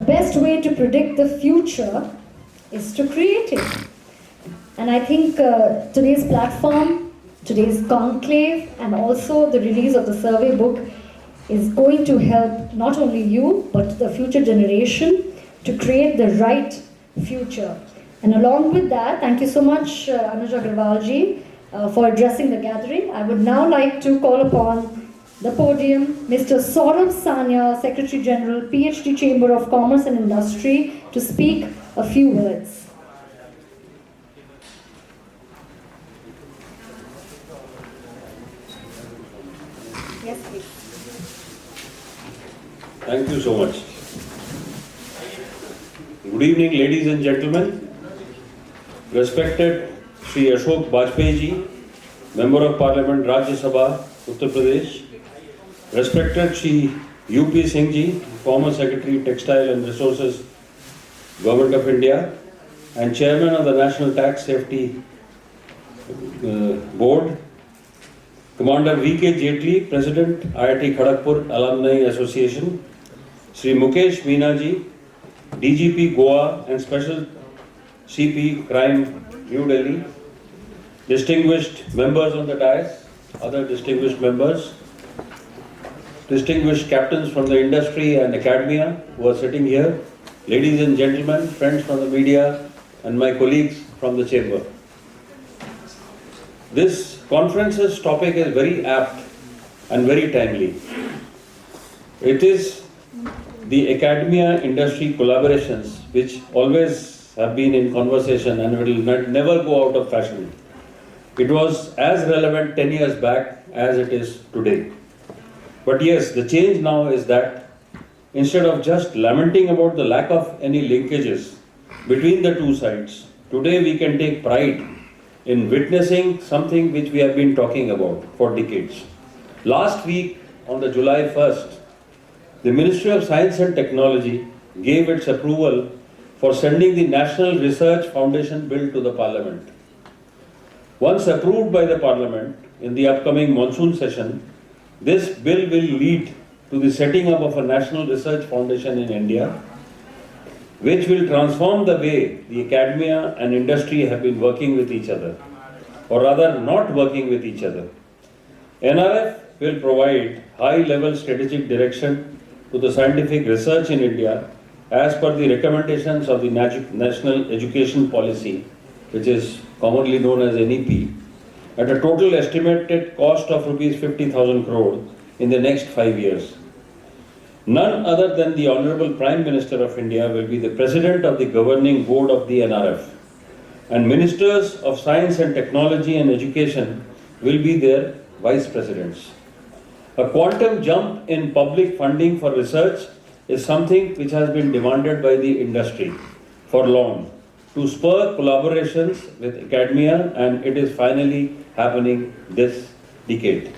best way to predict the future is to create it. And I think today's platform, today's conclave, and also the release of the survey book is going to help not only you, but the future generation to create the right future. And along with that, thank you so much, Anuj Agarwalji, for addressing the gathering. I would now like to call upon the podium Mr. Saurabh Sanya, Secretary General, PhD Chamber of Commerce and Industry, to speak a few words. Yes, please. Thank you so much. Good evening, ladies and gentlemen. Respected Sri Ashok Bajpayee ji, Member of Parliament, Rajya Sabha, Uttar Pradesh. Respected Sri U.P. Singh ji, former Secretary, Textile and Resources, Government of India, and Chairman of the National Tax Safety Board. Commander V.K. Jaitley, President, IIT Kharagpur Alumni Association. Sri Mukesh Meena ji, DGP Goa and Special CP Crime, New Delhi. Distinguished members on the dais, other distinguished members, distinguished captains from the industry and academia who are sitting here, ladies and gentlemen, friends from the media, and my colleagues from the chamber. This conference's topic is very apt and very timely. It is the academia-industry collaborations which always have been in conversation and will never go out of fashion. It was as relevant 10 years back as it is today. But yes, the change now is that instead of just lamenting about the lack of any linkages between the two sides, today we can take pride in witnessing something which we have been talking about for decades. Last week, on the July 1st, the Ministry of Science and Technology gave its approval for sending the National Research Foundation Bill to the Parliament. Once approved by the Parliament in the upcoming monsoon session, this bill will lead to the setting up of a National Research Foundation in India, which will transform the way the academia and industry have been working with each other, or rather not working with each other. NRF will provide high-level strategic direction to the scientific research in India as per the recommendations of the National Education Policy, which is commonly known as NEP, at a total estimated cost of Rs 50,000 crore in the next 5 years. None other than the Honorable Prime Minister of India will be the President of the Governing Board of the NRF, and Ministers of Science and Technology and Education will be their Vice Presidents. A quantum jump in public funding for research is something which has been demanded by the industry for long to spur collaborations with academia, and it is finally happening this decade.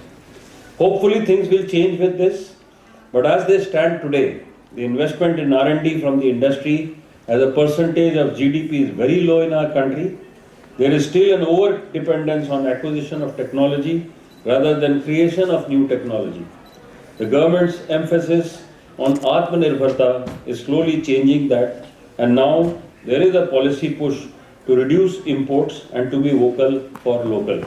Hopefully things will change with this, but as they stand today, the investment in R&D from the industry as a percentage of GDP is very low in our country. There is still an over-dependence on acquisition of technology rather than creation of new technology. The government's emphasis on Atmanirbharta is slowly changing that, and now there is a policy push to reduce imports and to be vocal for local.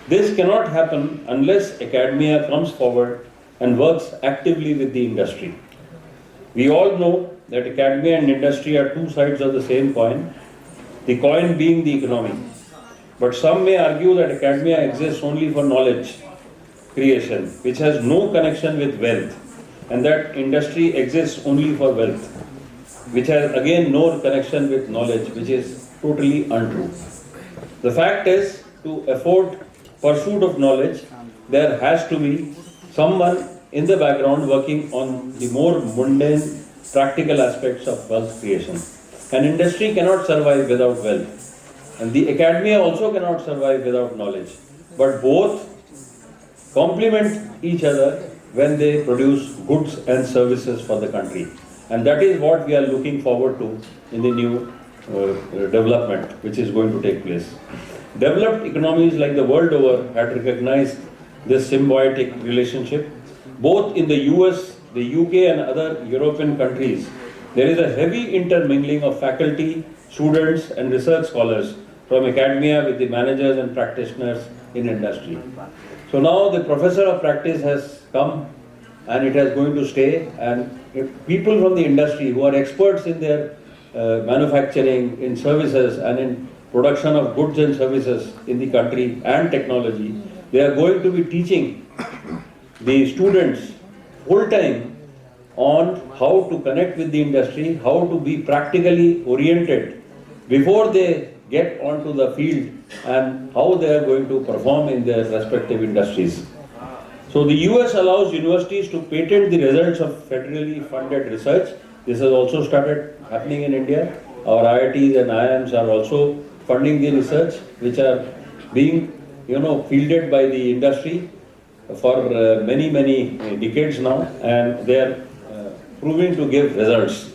This cannot happen unless academia comes forward and works actively with the industry. We all know that academia and industry are two sides of the same coin, the coin being the economy. But some may argue that academia exists only for knowledge creation, which has no connection with wealth, and that industry exists only for wealth, which has again no connection with knowledge, which is totally untrue. The fact is, to afford pursuit of knowledge, there has to be someone in the background working on the more mundane, practical aspects of wealth creation. An industry cannot survive without wealth, and the academia also cannot survive without knowledge. But both complement each other when they produce goods and services for the country. And that is what we are looking forward to in the new development which is going to take place. Developed economies like the world over had recognized this symbiotic relationship. Both in the US, the UK and other European countries, There is a heavy intermingling of faculty, students and research scholars from academia with the managers and practitioners in industry. So now the professor of practice has come and it is going to stay, and people from the industry who are experts in their manufacturing, in services and in production of goods and services in the country and technology, they are going to be teaching the students full time on how to connect with the industry, how to be practically oriented before they get onto the field, and how they are going to perform in their respective industries. So the US allows universities to patent the results of federally funded research. This has also started happening in India. Our IITs and IIMs are also funding the research which are being fielded by the industry for many decades now, and they are proving to give results.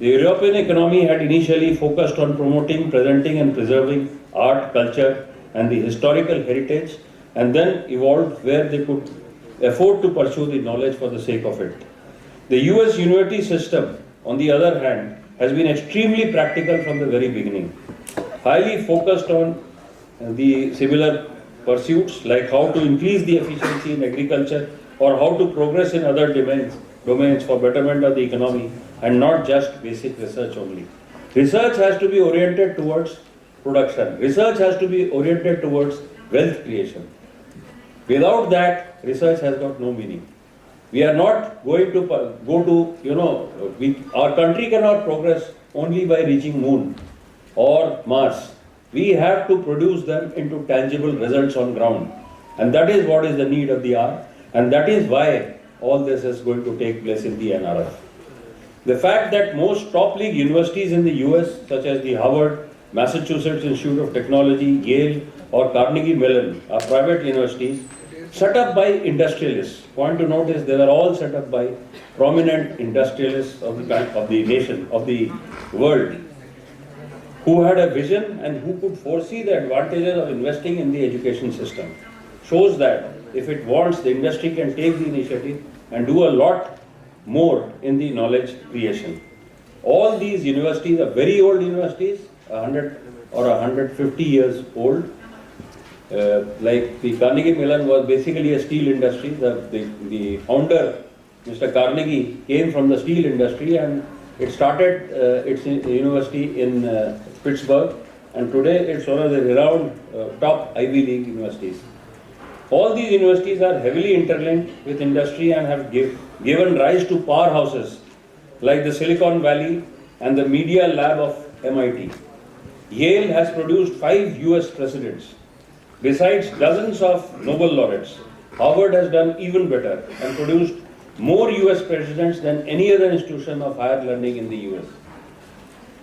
The European economy had initially focused on promoting, presenting and preserving art, culture and the historical heritage, and then evolved where they could afford to pursue the knowledge for the sake of it. The US university system, on the other hand, has been extremely practical from the very beginning, highly focused on the similar pursuits like how to increase the efficiency in agriculture or how to progress in other domains for betterment of the economy, and not just basic research only. Research has to be oriented towards production. Research has to be oriented towards wealth creation. Without that, research has got no meaning. We are not going to our country cannot progress only by reaching moon or Mars. We have to produce them into tangible results on ground. And that is what is the need of the hour. And that is why all this is going to take place in the NRF. The fact that most top league universities in the US, such as the Harvard, Massachusetts Institute of Technology, Yale or Carnegie Mellon are private universities set up by industrialists. Point to note is they were all set up by prominent industrialists of the nation, of the world, who had a vision and who could foresee the advantages of investing in the education system. Shows that if it wants, the industry can take the initiative and do a lot more in the knowledge creation. All these universities are very old universities, 100 or 150 years old. Like the Carnegie Mellon was basically a steel industry. The founder, Mr. Carnegie, came from the steel industry, and it started its university in Pittsburgh, and today it's one of the renowned top Ivy League universities. All these universities are heavily interlinked with industry and have given rise to powerhouses like the Silicon Valley and the Media Lab of MIT. Yale has produced 5 US presidents, besides dozens of Nobel laureates. Harvard has done even better and produced more US presidents than any other institution of higher learning in the US.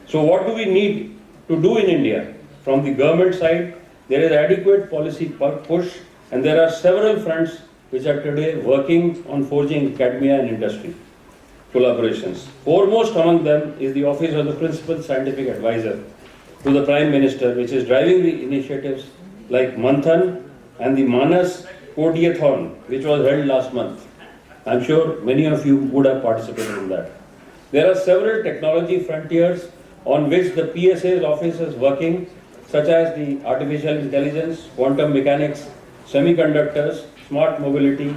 So what do we need to do in India? From the government side, there is adequate policy push, and there are several fronts which are today working on forging academia and industry collaborations. Foremost among them is the Office of the Principal Scientific Advisor to the Prime Minister, which is driving the initiatives like Manthan and the Manas Podiathon, which was held last month. I'm sure many of you would have participated in that. There are several technology frontiers on which the PSA's office is working, such as the artificial intelligence, quantum mechanics, semiconductors, smart mobility,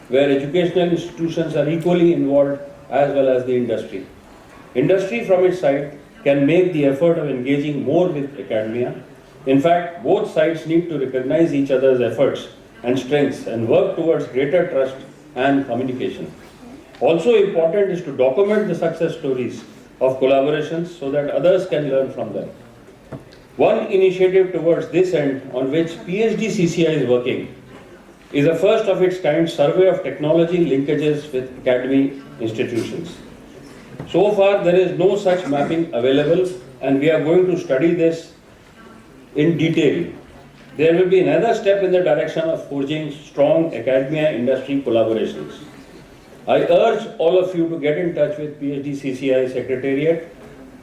where educational institutions are equally involved as well as the industry. Industry from its side can make the effort of engaging more with academia. In fact, both sides need to recognize each other's efforts and strengths and work towards greater trust and communication. Also important is to document the success stories of collaborations so that others can learn from them. One initiative towards this end on which PhD CCI is working is a first of its kind survey of technology linkages with academic institutions. So far there is no such mapping available, and we are going to study this in detail. There will be another step in the direction of forging strong academia industry collaborations. I urge all of you to get in touch with PhD CCI Secretariat,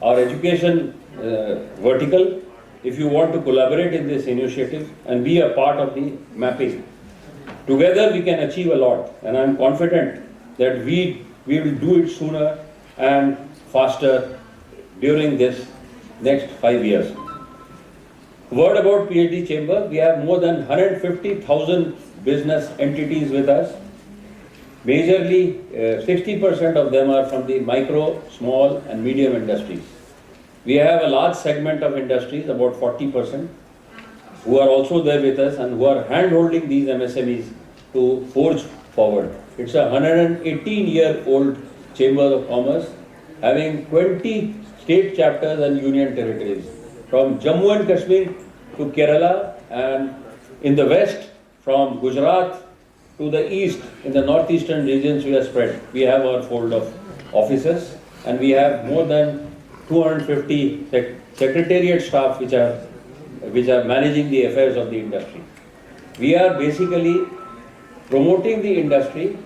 our education vertical, if you want to collaborate in this initiative and be a part of the mapping. Together we can achieve a lot, and I am confident that we will do it sooner and faster during this next 5 years. Word about PhD Chamber, we have more than 150,000 business entities with us. Majorly, 60% of them are from the micro, small and medium industries. We have a large segment of industries, about 40%, who are also there with us and who are hand-holding these MSMEs to forge forward. It's a 118-year-old Chamber of Commerce, having 20 state chapters and union territories, from Jammu and Kashmir to Kerala, and in the west, from Gujarat to the east, in the northeastern regions we are spread. We have our fold of offices, and we have more than 250 secretariat staff which are managing the affairs of the industry. We are basically promoting the industry,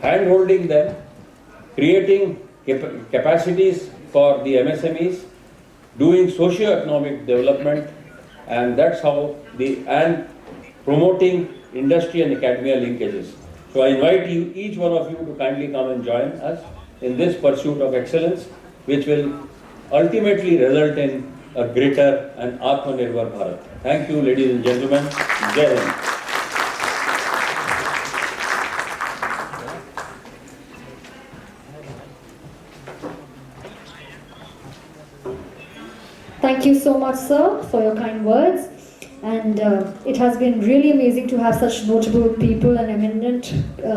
hand-holding them, creating capacities for the MSMEs, doing socio-economic development, and that's how and promoting industry and academia linkages. So I invite you, each one of you, to kindly come and join us in this pursuit of excellence, which will ultimately result in a greater and Atmanirbhar Bharat. Thank you, ladies and gentlemen. Jai Hind. Thank you so much, sir, for your kind words. And it has been really amazing to have such notable people and eminent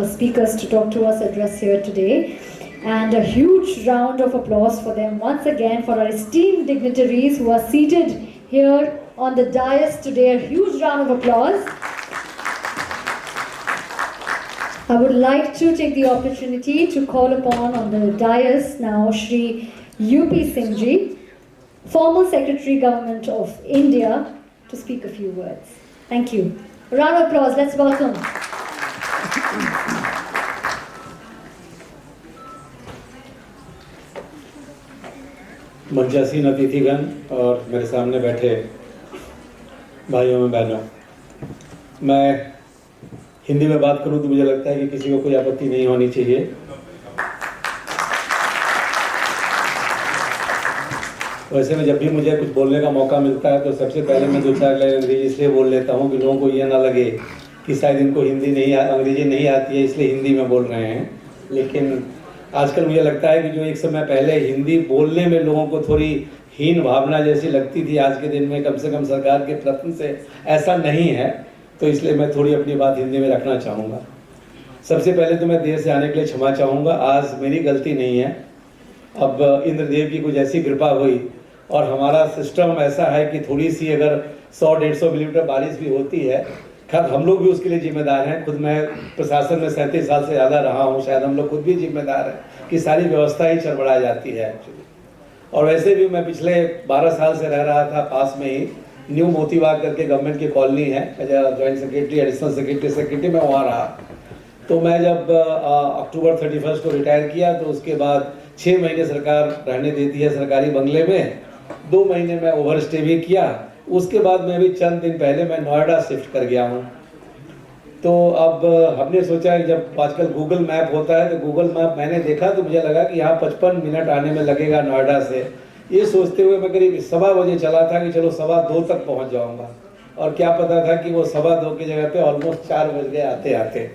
speakers to talk to us, address here today. And a huge round of applause for them once again, for our esteemed dignitaries who are seated here on the dais today. A huge round of applause. I would like to take the opportunity to call upon on the dais now Shri U.P. Singh Ji, former Secretary Government of India, to speak a few words. Thank you. A round of applause. Let's welcome. मंचासीन अतिथिगण और मेरे सामने बैठे भाइयों में बहनों, मैं हिंदी में बात करूं तो मुझे लगता है कि किसी को कोई आपत्ति नहीं होनी चाहिए। वैसे में जब भी मुझे कुछ बोलने का मौका मिलता है तो सबसे पहले मैं 2-4 लाइन अंग्रेजी इसलिए बोल लेता हूं कि लोगों को ये ना लगे कि शायद इनको अंग्रेजी नहीं आती है इसलिए हिंदी में बोल रहे हैं। लेकिन आजकल मुझे लगता है कि जो एक समय पहले हिंदी बोलने में लोगों को थोड़ी हीन भावना जैसी लगती थी, आज के दिन में कम से कम सरकार के प्रयत्न से ऐसा नहीं है, तो इसलिए मैं थोड़ी अपनी बात हिंदी में रखना चाहूँगा। सबसे पहले तो मैं देर से आने के लिए क्षमा चाहूँगा, आज मेरी गलती नहीं है। अब इंद्रदेव की कुछ ऐसी कृपा हुई और हमारा सिस्टम ऐसा है कि थोड़ी सी अगर 100-150 मिलीमीटर बारिश भी होती है, खैर हम लोग भी उसके लिए जिम्मेदार हैं। खुद मैं प्रशासन में 37 साल से ज़्यादा रहा हूँ, शायद हम लोग खुद भी जिम्मेदार हैं कि सारी व्यवस्था ही चरबड़ा जाती है एक्चुअली। और वैसे भी मैं पिछले 12 साल से रह रहा था पास में ही, न्यू मोतीबाग करके गवर्नमेंट की कॉलोनी है, जॉइंट सेक्रेटरी, एडिशनल सेक्रेटरी मैं वहाँ रहा। तो मैं जब अक्टूबर 31 को रिटायर किया तो उसके बाद 6 महीने सरकार रहने देती है सरकारी बंगले में, 2 महीने मैं ओवर स्टे भी किया। उसके बाद मैं भी चंद दिन पहले मैं नोएडा शिफ्ट कर गया हूँ। तो अब हमने सोचा कि जब आजकल गूगल मैप होता है तो गूगल मैप मैंने देखा तो मुझे लगा कि यहाँ 55 मिनट आने में लगेगा नोएडा से। ये सोचते हुए मैं करीब 1:15 बजे चला था कि चलो 2:15 तक पहुँच जाऊँगा, और क्या पता था कि वो 2:15 की जगह पे ऑलमोस्ट 4 बज गए आते आते।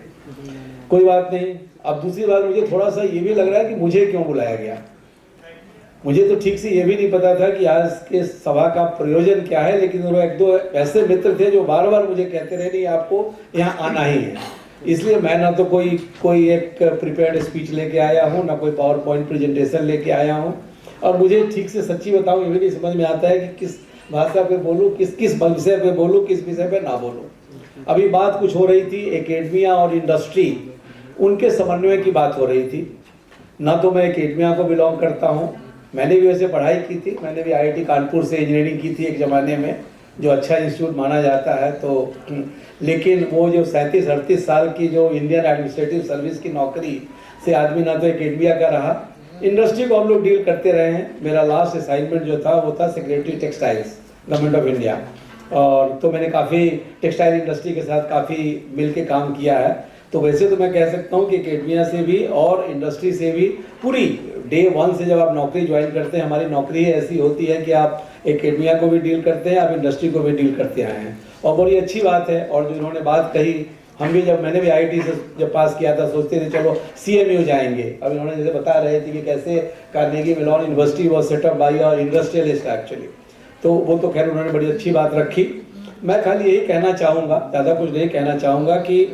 कोई बात नहीं। अब दूसरी बात, मुझे थोड़ा सा ये भी लग रहा है कि मुझे क्यों बुलाया गया। मुझे तो ठीक से ये भी नहीं पता था कि आज के सभा का प्रयोजन क्या है, लेकिन वो 1-2 ऐसे मित्र थे जो बार बार मुझे कहते रहे नहीं आपको यहाँ आना ही है। इसलिए मैं ना तो कोई एक प्रिपेयर्ड स्पीच लेके आया हूँ, ना कोई पावर पॉइंट प्रेजेंटेशन लेके आया हूँ, और मुझे ठीक से सच्ची बताऊँ ये भी नहीं समझ में आता है कि किस भाषा पे बोलूँ, किस विषय पे बोलूँ, किस विषय पे ना बोलूँ। अभी बात कुछ हो रही थी एकेडमिया और इंडस्ट्री, उनके समन्वय की बात हो रही थी। ना तो मैं एकेडमिया को बिलोंग करता हूँ, मैंने भी वैसे पढ़ाई की थी, मैंने भी IIT कानपुर से इंजीनियरिंग की थी एक ज़माने में, जो अच्छा इंस्टीट्यूट माना जाता है। तो लेकिन वो जो 37-38 साल की जो इंडियन एडमिनिस्ट्रेटिव सर्विस की नौकरी से आदमी ना तो एकेडमिया का रहा, इंडस्ट्री को हम लोग डील करते रहे हैं। मेरा लास्ट असाइनमेंट जो था वो था secretary textiles government of India, और तो मैंने काफ़ी टेक्सटाइल इंडस्ट्री के साथ काफ़ी मिल के काम किया है। तो वैसे तो मैं कह सकता हूँ कि एकेडमिया से भी और इंडस्ट्री से भी पूरी डे वन से जब आप नौकरी ज्वाइन करते हैं, हमारी नौकरी ऐसी होती है कि आप एकेडमिया को भी डील करते हैं, आप इंडस्ट्री को भी डील करते आए हैं, और बड़ी अच्छी बात है। और जो इन्होंने बात कही, हम भी मैंने भी IIT से जब पास किया था सोचते थे चलो CMU जाएंगे। अब इन्होंने जैसे बता रहे थे कि कैसे Carnegie Mellon university was set up by और इंडस्ट्रियलिस्ट एक्चुअली, तो वो तो खैर उन्होंने बड़ी अच्छी बात रखी। मैं खाली यही कहना चाहूँगा, ज़्यादा कुछ नहीं कहना चाहूँगा, कि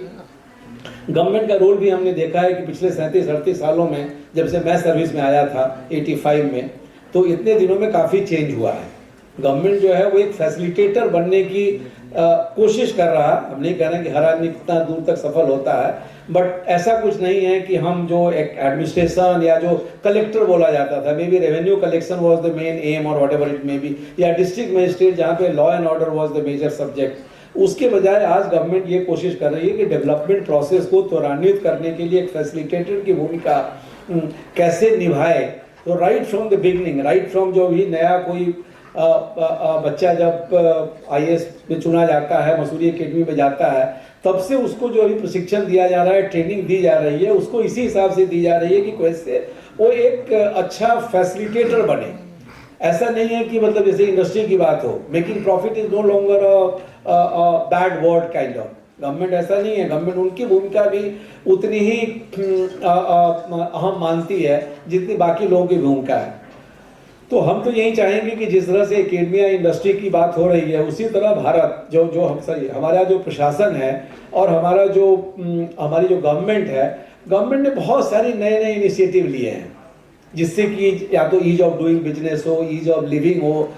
गवर्नमेंट का रोल भी हमने देखा है कि पिछले 37-38 सालों में, जब से मैं सर्विस में आया था 85 में, तो इतने दिनों में काफ़ी चेंज हुआ है। गवर्नमेंट जो है वो एक फैसिलिटेटर बनने की कोशिश कर रहा है। हम नहीं कह रहे कि हर आदमी कितना दूर तक सफल होता है, बट ऐसा कुछ नहीं है कि हम जो एक एडमिनिस्ट्रेशन या जो कलेक्टर बोला जाता था, maybe revenue collection was the main aim और व्हाटएवर इट मे बी, या डिस्ट्रिक्ट मजिस्ट्रेट जहाँ पे law and order was the major subject, उसके बजाय आज गवर्नमेंट ये कोशिश कर रही है कि डेवलपमेंट प्रोसेस को त्वरान्वित करने के लिए एक फैसिलिटेटर की भूमिका कैसे निभाए। तो right from the beginning, right from जो भी नया कोई बच्चा जब IAS में चुना जाता है, मसूरी एकेडमी में जाता है, तब से उसको जो अभी प्रशिक्षण दिया जा रहा है, ट्रेनिंग दी जा रही है, उसको इसी हिसाब से दी जा रही है कि कैसे वो एक अच्छा फैसिलिटेटर बने। ऐसा नहीं है कि मतलब जैसे इंडस्ट्री की बात हो, making profit is no longer bad word kind of. Government ऐसा नहीं है, गवर्नमेंट उनकी भूमिका भी उतनी ही अहम मानती है जितनी बाकी लोगों की भूमिका है। तो हम तो यही चाहेंगे कि जिस तरह से एकेडमिया इंडस्ट्री की बात हो रही है, उसी तरह भारत हमारा जो प्रशासन है और हमारी जो गवर्नमेंट है, गवर्नमेंट ने बहुत सारी नए इनिशिएटिव लिए हैं, जिससे कि या तो ईज ऑफ डूइंग बिजनेस हो, ईज ऑफ लिविंग हो,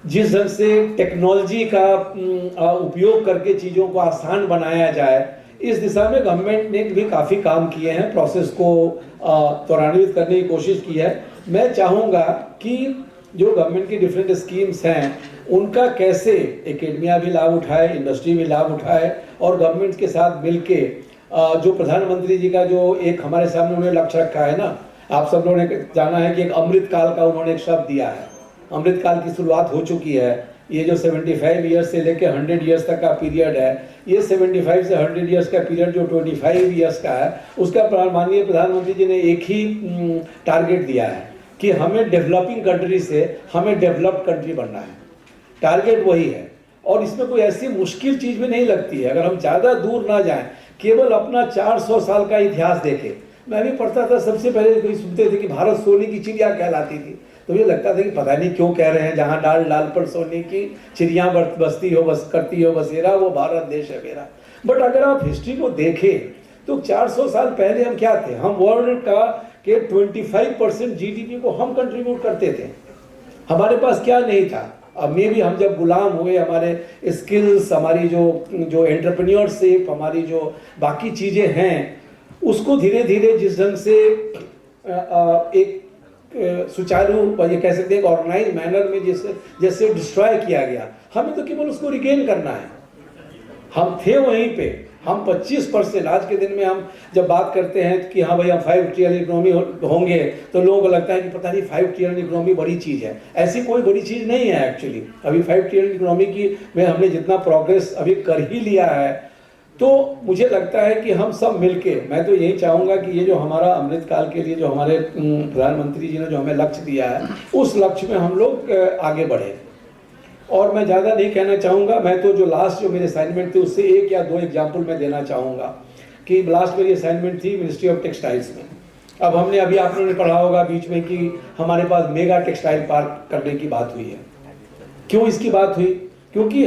जिस ढंग से टेक्नोलॉजी का उपयोग करके चीज़ों को आसान बनाया जाए, इस दिशा में गवर्नमेंट ने भी काफ़ी काम किए हैं, प्रोसेस को त्वरान्वित करने की कोशिश की है। मैं चाहूँगा कि जो गवर्नमेंट की डिफरेंट स्कीम्स हैं, उनका कैसे एकेडमिया भी लाभ उठाए, इंडस्ट्री भी लाभ उठाए, और गवर्नमेंट के साथ मिलके जो प्रधानमंत्री जी का जो एक हमारे सामने उन्होंने लक्ष्य रखा है ना, आप सब लोगों ने जाना है कि एक अमृत काल का उन्होंने एक शब्द दिया है। अमृत काल की शुरुआत हो चुकी है। ये जो 75 ईयर्स से लेकर 100 ईयर्स तक का पीरियड है, ये 75 से 100 ईयर्स का पीरियड जो 25 ईयर्स का है, उसका माननीय प्रधानमंत्री जी ने एक ही टारगेट दिया है कि हमें डेवलपिंग कंट्री से हमें डेवलप्ड कंट्री बनना है। टारगेट वही है, और इसमें कोई ऐसी मुश्किल चीज़ भी नहीं लगती है। अगर हम ज़्यादा दूर ना जाएं, केवल अपना 400 साल का इतिहास देखें। मैं भी पढ़ता था, सबसे पहले कोई सुनते थे कि भारत सोने की चिड़िया कहलाती थी, तो मुझे लगता था कि पता नहीं क्यों कह रहे हैं, जहाँ डाल डाल पर सोने की चिड़िया बसती हो, बस करती हो बसेरा, वो भारत देश है मेरा। बट अगर आप हिस्ट्री को देखें तो 400 साल पहले हम क्या थे? हम वर्ल्ड का के 25% GDP को हम कंट्रीब्यूट करते थे। हमारे पास क्या नहीं था। अब मे भी हम जब गुलाम हुए, हमारे स्किल्स, हमारी जो एंटरप्रेन्योरशिप, हमारी जो बाकी चीज़ें हैं, उसको धीरे धीरे जिस ढंग से एक सुचारू, ये कह सकते हैं ऑर्गेनाइज मैनर में जैसे डिस्ट्रॉय किया गया, हमें तो केवल उसको रिगेन करना है। हम थे वहीं पे, हम 25%। आज के दिन में हम जब बात करते हैं कि हाँ भाई हम 5 ट्रिलियन इकोनॉमी होंगे, तो लोगों को लगता है कि पता नहीं 5 ट्रिलियन इकोनॉमी बड़ी चीज़ है। ऐसी कोई बड़ी चीज़ नहीं है एक्चुअली। अभी 5 ट्रिलियन इकोनॉमी की में हमने जितना प्रोग्रेस अभी कर ही लिया है, तो मुझे लगता है कि हम सब मिलके, मैं तो यही चाहूँगा कि ये जो हमारा अमृत काल के लिए जो हमारे प्रधानमंत्री जी ने जो हमें लक्ष्य दिया है, उस लक्ष्य में हम लोग आगे बढ़े। और मैं ज़्यादा नहीं कहना चाहूँगा। मैं तो जो लास्ट जो मेरे असाइनमेंट थे, उससे 1 या 2 एग्जाम्पल मैं देना चाहूँगा कि लास्ट मेरी असाइनमेंट थी मिनिस्ट्री ऑफ टेक्सटाइल्स में। अब हमने अभी आप लोगों ने पढ़ा होगा बीच में कि हमारे पास मेगा टेक्सटाइल पार्क करने की बात हुई है। क्यों इसकी बात हुई? क्योंकि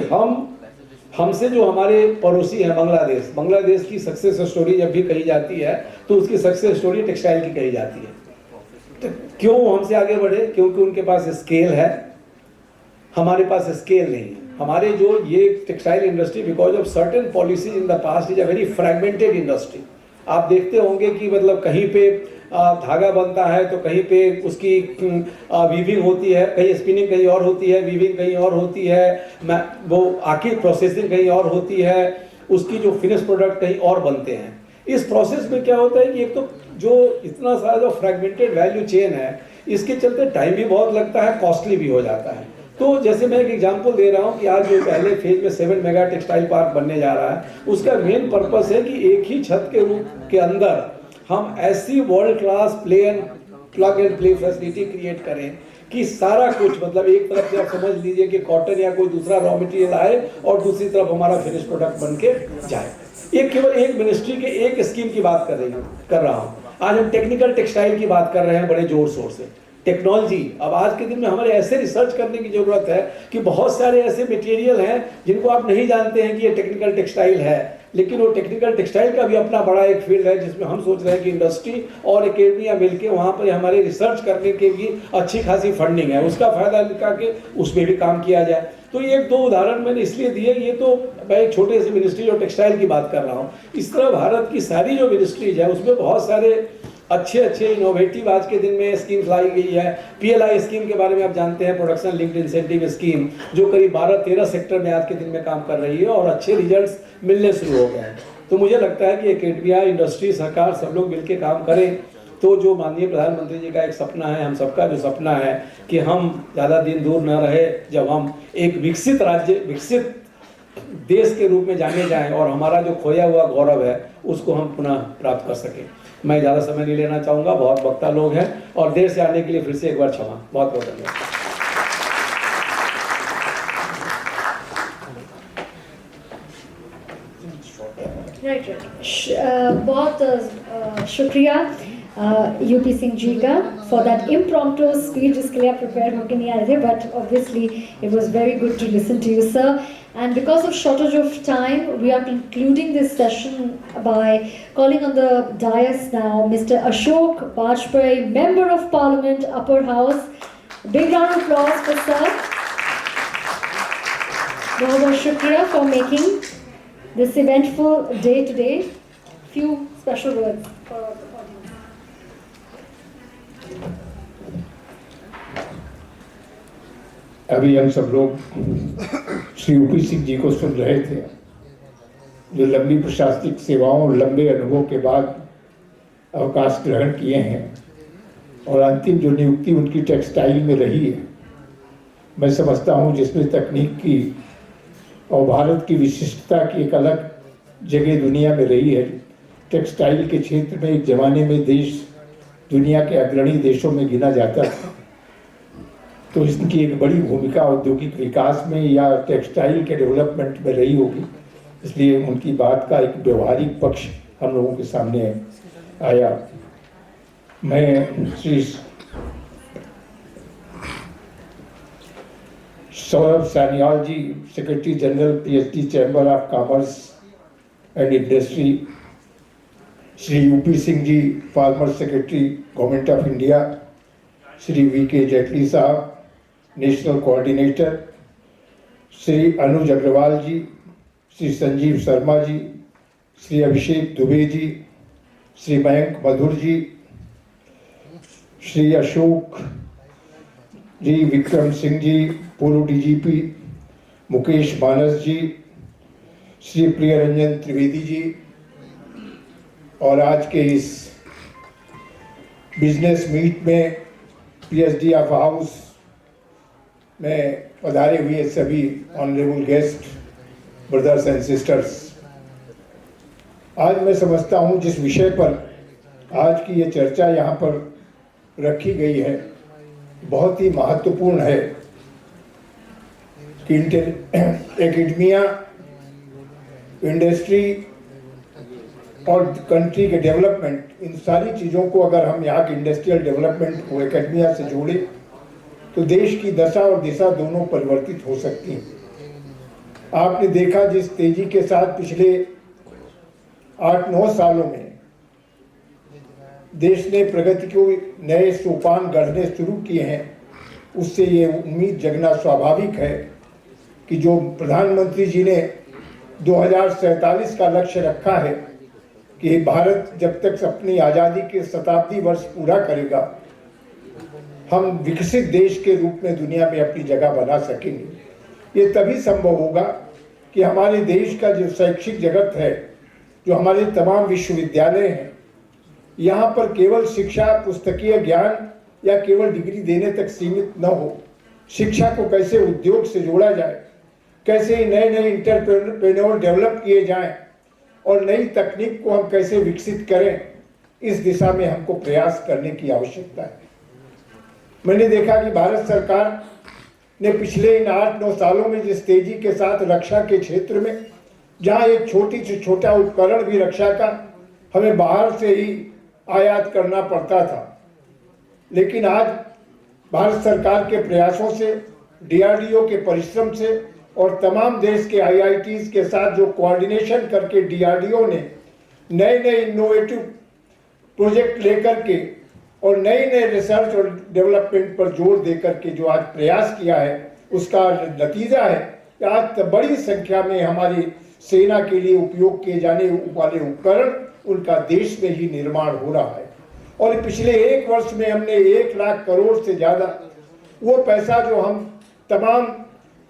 हमसे जो हमारे पड़ोसी हैं बांग्लादेश की सक्सेस स्टोरी जब भी कही जाती है, तो उसकी सक्सेस स्टोरी टेक्सटाइल की कही जाती है। तो क्यों वो हमसे आगे बढ़े? क्योंकि उनके पास स्केल है, हमारे पास स्केल नहीं है। हमारे जो ये textile industry, because of certain policies in the past, is a very fragmented industry. आप देखते होंगे कि मतलब कहीं पे धागा बनता है तो कहीं पे उसकी वीविंग होती है, कहीं स्पिनिंग कहीं और होती है, वीविंग कहीं और होती है, वो आखिर प्रोसेसिंग कहीं और होती है, उसकी जो फिनिश प्रोडक्ट कहीं और बनते हैं। इस प्रोसेस में क्या होता है कि एक तो जो इतना सारा जो फ्रैगमेंटेड वैल्यू चेन है, इसके चलते टाइम भी बहुत लगता है, कॉस्टली भी हो जाता है। तो जैसे मैं एक एग्जांपल दे रहा हूँ कि आज जो पहले फेज में 7 मेगा टेक्सटाइल पार्क बनने जा रहा है, उसका मेन पर्पस है कि एक ही छत के रूप के अंदर हम ऐसी world class plug and play facility create करें कि सारा कुछ, मतलब एक तरफ से आप समझ लीजिए कि कॉटन या कोई दूसरा रॉ मटेरियल आए और दूसरी तरफ हमारा फिनिश प्रोडक्ट बन के जाए। ये केवल एक मिनिस्ट्री के एक स्कीम की बात कर रहा हूँ। आज हम टेक्निकल टेक्सटाइल की बात कर रहे हैं बड़े जोर शोर से। टेक्नोलॉजी, अब आज के दिन में हमारे ऐसे रिसर्च करने की जरूरत है कि बहुत सारे ऐसे मटेरियल हैं जिनको आप नहीं जानते हैं कि ये टेक्निकल टेक्सटाइल है, लेकिन वो टेक्निकल टेक्सटाइल का भी अपना बड़ा एक फील्ड है जिसमें हम सोच रहे हैं कि इंडस्ट्री और एकेडमिया मिलकर वहाँ पर हमारे रिसर्च करने के भी अच्छी खासी फंडिंग है, उसका फायदा निकाल के उसमें भी काम किया जाए। तो ये 2 उदाहरण मैंने इसलिए दिए, ये तो मैं एक छोटे से मिनिस्ट्री और टेक्सटाइल की बात कर रहा हूँ। इस तरह भारत की सारी जो मिनिस्ट्रीज है उसमें बहुत सारे अच्छे इनोवेटिव आज के दिन में स्कीम्स लाई गई है। PLI स्कीम के बारे में आप जानते हैं, प्रोडक्शन लिंक्ड इंसेंटिव स्कीम, जो करीब 12-13 सेक्टर में आज के दिन में काम कर रही है और अच्छे रिजल्ट्स मिलने शुरू हो गए हैं। तो मुझे लगता है कि एकेडमिया, इंडस्ट्री, सरकार सब लोग मिलकर काम करें तो जो माननीय प्रधानमंत्री जी का एक सपना है, हम सबका जो सपना है कि हम ज़्यादा दिन दूर न रहे जब हम एक विकसित राज्य, विकसित देश के रूप में जाने जाएं और हमारा जो खोया हुआ गौरव है उसको हम पुनः प्राप्त कर सकें। मैं ज़्यादा समय नहीं लेना चाहूँगा, बहुत वक्ता लोग हैं और देर से आने के लिए फिर से एक बार क्षमा। बहुत बहुत धन्यवाद। बहुत शुक्रिया यूपी सिंह जी का फॉर दैट इम्प्रॉम्प्टू स्पीच, जिसके लिए आप प्रिपेयर होकर नहीं आए थे, but obviously it was very good to listen to you sir. And because of shortage of time, we are concluding this session by calling on the dais now Mr. Ashok Bajpai, Member of Parliament, Upper House. Big round of applause for sir. Bahut shukriya for making this eventful day today. Few special words for the audience. अभी हम सब लोग Shri UP Singh जी को सुन रहे थे, जो लंबी प्रशासनिक सेवाओं और लंबे अनुभव के बाद अवकाश ग्रहण किए हैं और अंतिम जो नियुक्ति उनकी टेक्सटाइल में रही है, मैं समझता हूं जिसमें तकनीक की और भारत की विशिष्टता की एक अलग जगह दुनिया में रही है। टेक्सटाइल के क्षेत्र में एक ज़माने में देश दुनिया के अग्रणी देशों में गिना जाता था, तो इसकी एक बड़ी भूमिका औद्योगिक विकास में या टेक्सटाइल के डेवलपमेंट में रही होगी, इसलिए उनकी बात का एक व्यवहारिक पक्ष हम लोगों के सामने आया। मैं Shri Saurabh Sanyal ji, secretary general PhD chamber of commerce and industry, Shri UP Singh ji, former secretary government of India, Shri VK Jaitley साहब, नेशनल कोऑर्डिनेटर, श्री अनुज अग्रवाल जी, श्री संजीव शर्मा जी, श्री अभिषेक दुबे जी, श्री मयंक मधुर जी, श्री अशोक जी, विक्रम सिंह जी, पूर्व DGP, मुकेश मानस जी, श्री प्रियरंजन त्रिवेदी जी, और आज के इस बिजनेस मीट में PSD ऑफ हाउस में पधारे हुए सभी honourable guest, brothers and sisters, आज मैं समझता हूं जिस विषय पर आज की ये चर्चा यहाँ पर रखी गई है बहुत ही महत्वपूर्ण है कि एकेडमिया, इंडस्ट्री और कंट्री के डेवलपमेंट, इन सारी चीज़ों को अगर हम यहाँ के इंडस्ट्रियल डेवलपमेंट को एकेडमिया से जोड़ें तो देश की दशा और दिशा दोनों परिवर्तित हो सकती हैं। आपने देखा जिस तेजी के साथ पिछले 8-9 सालों में देश ने प्रगति को नए सोपान गढ़ने शुरू किए हैं, उससे ये उम्मीद जगना स्वाभाविक है कि जो प्रधानमंत्री जी ने 2047 का लक्ष्य रखा है कि भारत जब तक अपनी आज़ादी के शताब्दी वर्ष पूरा करेगा, हम विकसित देश के रूप में दुनिया में अपनी जगह बना सकेंगे। ये तभी संभव होगा कि हमारे देश का जो शैक्षिक जगत है, जो हमारे तमाम विश्वविद्यालय हैं, यहाँ पर केवल शिक्षा, पुस्तकीय ज्ञान या केवल डिग्री देने तक सीमित न हो, शिक्षा को कैसे उद्योग से जोड़ा जाए, कैसे नए नए इंटरप्रेन्योर डेवलप किए जाएं और नई तकनीक को हम कैसे विकसित करें, इस दिशा में हमको प्रयास करने की आवश्यकता है। मैंने देखा कि भारत सरकार ने पिछले इन 8-9 सालों में जिस तेजी के साथ रक्षा के क्षेत्र में, जहां एक छोटी से छोटा उपकरण भी रक्षा का हमें बाहर से ही आयात करना पड़ता था, लेकिन आज भारत सरकार के प्रयासों से, डीआरडीओ के परिश्रम से और तमाम देश के आईआईटीज के साथ जो कोऑर्डिनेशन करके डीआरडीओ ने नए नए इनोवेटिव प्रोजेक्ट लेकर के और नए नए रिसर्च और डेवलपमेंट पर जोर देकर के जो आज प्रयास किया है, उसका नतीजा है कि आज बड़ी संख्या में हमारी सेना के लिए उपयोग किए जाने वाले उपकरण, उनका देश में ही निर्माण हो रहा है। और पिछले 1 वर्ष में हमने 1 लाख करोड़ से ज़्यादा वो पैसा जो हम तमाम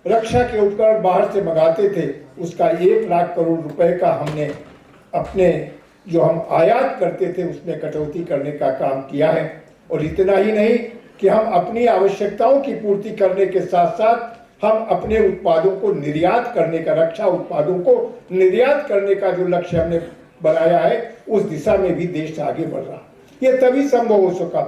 रक्षा के उपकरण बाहर से मंगाते थे, उसका 1 लाख करोड़ रुपए का हमने अपने जो हम आयात करते थे उसमें कटौती करने का काम किया है। और इतना ही नहीं कि हम अपनी आवश्यकताओं की पूर्ति करने के साथ साथ हम अपने उत्पादों को निर्यात करने का, रक्षा उत्पादों को निर्यात करने का जो लक्ष्य हमने बनाया है, उस दिशा में भी देश आगे बढ़ रहा है। ये तभी संभव हो सका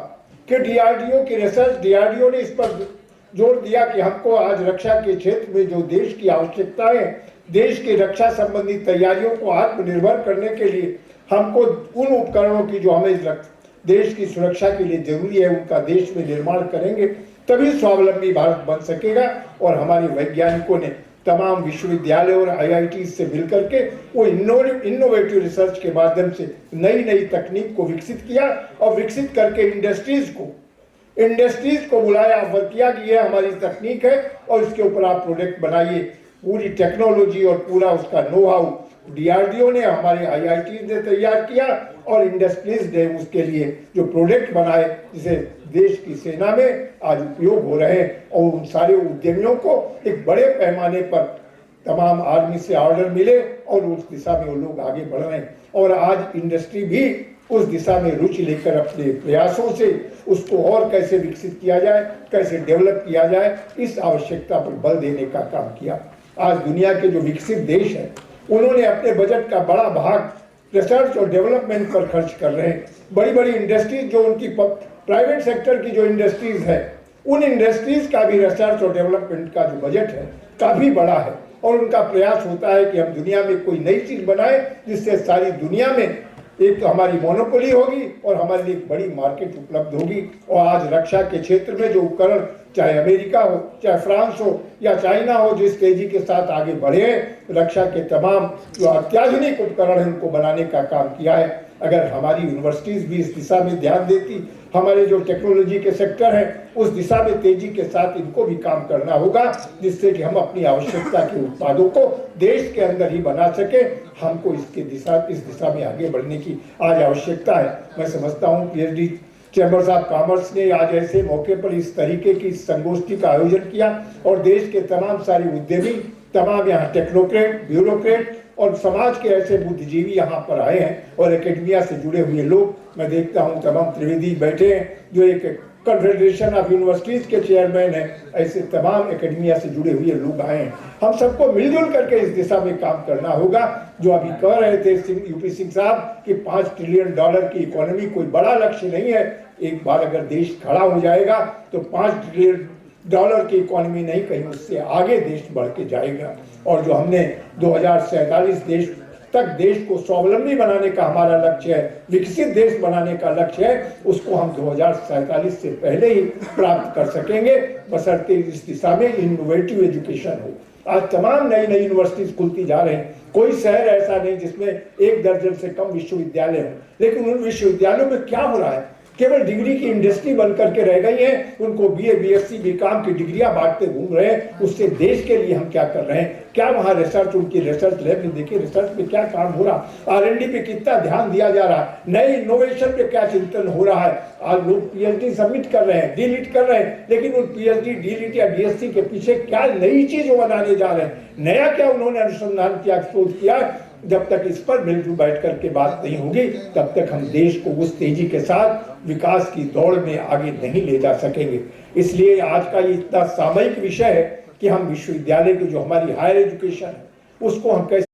कि डीआरडीओ की रिसर्च, डीआरडीओ ने इस पर जोर दिया कि हमको आज रक्षा के क्षेत्र में जो देश की आवश्यकताएं, देश की रक्षा संबंधी तैयारियों को आत्मनिर्भर करने के लिए हमको उन उपकरणों की जो हमें देश की सुरक्षा के लिए जरूरी है, उनका देश में निर्माण करेंगे, तभी स्वावलंबी भारत बन सकेगा। और हमारे वैज्ञानिकों ने तमाम विश्वविद्यालय और आईआईटी से मिलकर के वो इनोवेटिव रिसर्च के माध्यम से नई नई तकनीक को विकसित किया और विकसित करके इंडस्ट्रीज को बुलाया, ऑफर किया कि ये हमारी तकनीक है और इसके ऊपर आप प्रोडक्ट बनाइए। पूरी टेक्नोलॉजी और पूरा उसका नो हाउ डीआरडीओ ने, हमारे आईआईटी ने तैयार किया और इंडस्ट्रीज ने उसके लिए जो प्रोडक्ट बनाए, जिसे देश की सेना में आज उपयोग हो रहे हैं। और उन सारे उद्यमियों को एक बड़े पैमाने पर तमाम आर्मी से ऑर्डर मिले और उस दिशा में वो लोग आगे बढ़ रहे हैं। और आज इंडस्ट्री भी उस दिशा में रुचि लेकर अपने प्रयासों से उसको और कैसे विकसित किया जाए, कैसे डेवलप किया जाए, इस आवश्यकता पर बल देने का काम किया। आज दुनिया के जो विकसित देश हैं, उन्होंने अपने बजट का बड़ा भाग रिसर्च और डेवलपमेंट पर खर्च कर रहे हैं। बड़ी बड़ी इंडस्ट्रीज जो उनकी प्राइवेट सेक्टर की जो इंडस्ट्रीज है, उन इंडस्ट्रीज का भी रिसर्च और डेवलपमेंट का जो बजट है काफी बड़ा है। और उनका प्रयास होता है कि हम दुनिया में कोई नई चीज बनाए जिससे सारी दुनिया में एक तो हमारी मोनोपोली होगी और हमारे लिए एक बड़ी मार्केट उपलब्ध होगी। और आज रक्षा के क्षेत्र में जो उपकरण, चाहे अमेरिका हो, चाहे फ्रांस हो या चाइना हो, जिस तेजी के साथ आगे बढ़े हैं, रक्षा के तमाम जो अत्याधुनिक उपकरण हैं उनको बनाने का काम किया है। अगर हमारी यूनिवर्सिटीज भी इस दिशा में ध्यान देती, हमारे जो टेक्नोलॉजी के सेक्टर हैं उस दिशा में तेजी के साथ इनको भी काम करना होगा, जिससे कि हम अपनी आवश्यकता के उत्पादों को देश के अंदर ही बना सके। हमको इस दिशा में आगे बढ़ने की आज आवश्यकता है। मैं समझता हूँ पीएचडी चैम्बर्स ऑफ कॉमर्स ने आज ऐसे मौके पर इस तरीके की संगोष्ठी का आयोजन किया और देश के तमाम सारे उद्यमी, तमाम यहाँ टेक्नोक्रेट, ब्यूरोक्रेट और समाज के ऐसे बुद्धिजीवी यहाँ पर आए हैं और एकेडमिया से जुड़े हुए लोग, मैं देखता हूँ तमाम त्रिवेदी बैठे हैं जो एक कॉन्फेडरेशन ऑफ यूनिवर्सिटीज के चेयरमैन है, ऐसे तमाम एकेडमिया से जुड़े हुए लोग आए हैं। हम सबको मिलजुल करके इस दिशा में काम करना होगा। जो अभी कह रहे थे यूपी सिंह साहब कि $5 ट्रिलियन की इकोनॉमी कोई बड़ा लक्ष्य नहीं है। एक बार अगर देश खड़ा हो जाएगा तो $5 ट्रिलियन की इकोनॉमी नहीं, कहीं उससे आगे देश बढ़ के जाएगा। और जो हमने 2047 तक देश को स्वावलंबी बनाने का हमारा लक्ष्य है, विकसित देश बनाने का लक्ष्य है, उसको हम 2047 से पहले ही प्राप्त कर सकेंगे, बशर्ते इस दिशा में इनोवेटिव एजुकेशन हो। आज तमाम नई नई यूनिवर्सिटीज खुलती जा रहे हैं। कोई शहर ऐसा नहीं जिसमें 1 दर्जन से कम विश्वविद्यालय हो, लेकिन उन विश्वविद्यालयों में क्या हो रहा है? केवल डिग्री की इंडस्ट्री बन करके रह गई है। उनको बीए, बीएससी, बीकॉम की डिग्रियां बांटते घूम रहे हैं। उससे देश के लिए हम क्या कर रहे हैं? क्या वहाँ रिसर्च, उनकी रिसर्च लैब में देखिए रिसर्च में क्या काम हो रहा, R&D पे कितना ध्यान दिया जा रहा है, नए इनोवेशन पे क्या चिंतन हो रहा है। आज लोग पीएचडी सबमिट कर रहे हैं, डीलिट कर रहे हैं, लेकिन उन पीएचडी, डीलिट या डीएससी के पीछे क्या नई चीज बनाने जा रहे हैं, नया क्या उन्होंने अनुसंधान किया, शोध किया, जब तक इस पर मिलजुल बैठ कर के बात नहीं होगी तब तक हम देश को उस तेजी के साथ विकास की दौड़ में आगे नहीं ले जा सकेंगे। इसलिए आज का ये इतना सामयिक विषय है कि हम विश्वविद्यालय की जो हमारी हायर एजुकेशन है उसको हम कैसे